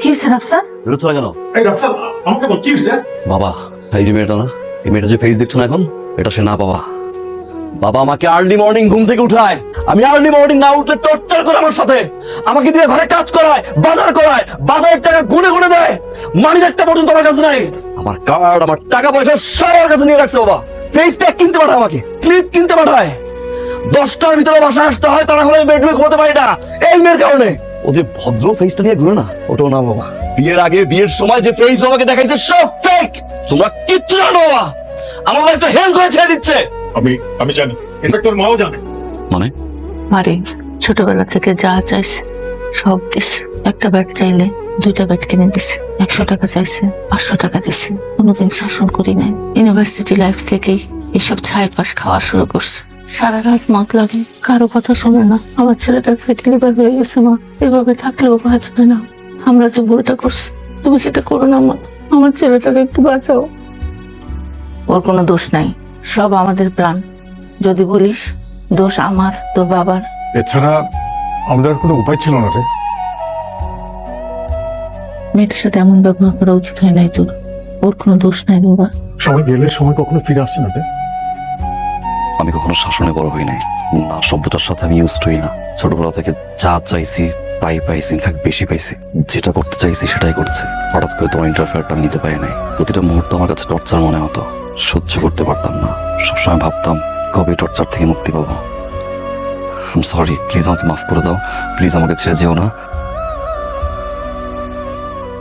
কি হয়েছে রাফসান? বেরোচ্ছ না কেন? এই রাফসান, আমাকে বল কি হয়েছে? বাবা, এই যে মেয়েটা না, এই মেয়েটা যে ফেস দেখছো না এখন, এটা সে না বাবা। বাবা আমাকে আর্লি মর্নিং ঘুম থেকে উঠায়, আমি আর্লি মর্নিং না উঠলে টর্চার করে আমার সাথে, আমাকে দিয়ে ঘরে কাজ করায়, বাজার করায়, বাজারের টাকা গুনে গুনে দেয়, মানি ব্যাগটা পর্যন্ত আমার কাছে নাই। আমার কার্ড, আমার টাকা পয়সা সব আমার কাছে নিয়ে রাখছে বাবা। ফেস প্যাক কিনতে পাঠায়, আমাকে ক্লিপ কিনতে পাঠায়, 10টার ভিতরে বাসায় আসতে হয়, তা না হলে আমি বেডরুমে ঘুমাতে পারি না এই মেয়ের কারণে। ও যে ভদ্র ফেসটা নিয়ে ঘুরে না, ওটাও না বাবা। বিয়ের আগে বিয়ের সময় যে ফেস আমাকে দেখাইছে সব ফেক। তোমরা কিচ্ছু জানো বাবা, আমার লাইফটা হেল করে ছেড়ে দিচ্ছে। আমি জানি, এটা তোর মাও জানে। মানে মারে ছোটবেলা থেকে যা চাইছে সব দিছে। একটা ব্যাট চাইলে 2টা ব্যাট কিনে দিছে, 100 টাকা চাইছে 500 টাকা দিছে। কোনোদিন শাসন করি নাই। ইউনিভার্সিটি লাইফ থেকেই এসব ছাই পাশ খাওয়া শুরু করছে। সারা রাত মদ লাগে, কারো কথা শোনে না। আমার ছেলেটার ফ্যাটি লিভার হয়ে গেছে মা, এভাবে থাকলেও বাঁচবে না। আমরা যে ভুলটা করছি, তুমি সেটা করো না মা। আমার ছেলেটাকে একটু বাঁচাও। ওর কোনো দোষ নাই, সব আমাদের প্ল্যান। যদি বলিস দোষ আমার, তোর বাবার। এছাড়া আমাদের আর কোনো উপায় ছিল না রে। মেয়েটার সাথে এমন ব্যবহার করা উচিত হয় নাই তোর। ওর কোনো দোষ নাই বাবা। সময় গেলে সময় কখনো ফিরে আসছে না রে। আমি কখনো শাসনে বড় হই নাই, না শব্দটার সাথে আমি ইউজড হই না। ছোটবেলা থেকে যা চাইছি তাই পাইছি, ইনফ্যাক্ট বেশি পাইছি। যেটা করতে চাইছি সেটাই করছি। হঠাৎ করে তোমার ইন্টারফেয়ারটা আমি নিতে পারি নাই। প্রতিটা মুহূর্ত আমার কাছে টর্চার মনে হতো, সহ্য করতে পারতাম না। সবসময় ভাবতাম কবে টর্চার থেকে মুক্তি পাবো। সরি, প্লিজ আমাকে মাফ করে দাও, প্লিজ আমাকে ছেড়ে যেও না।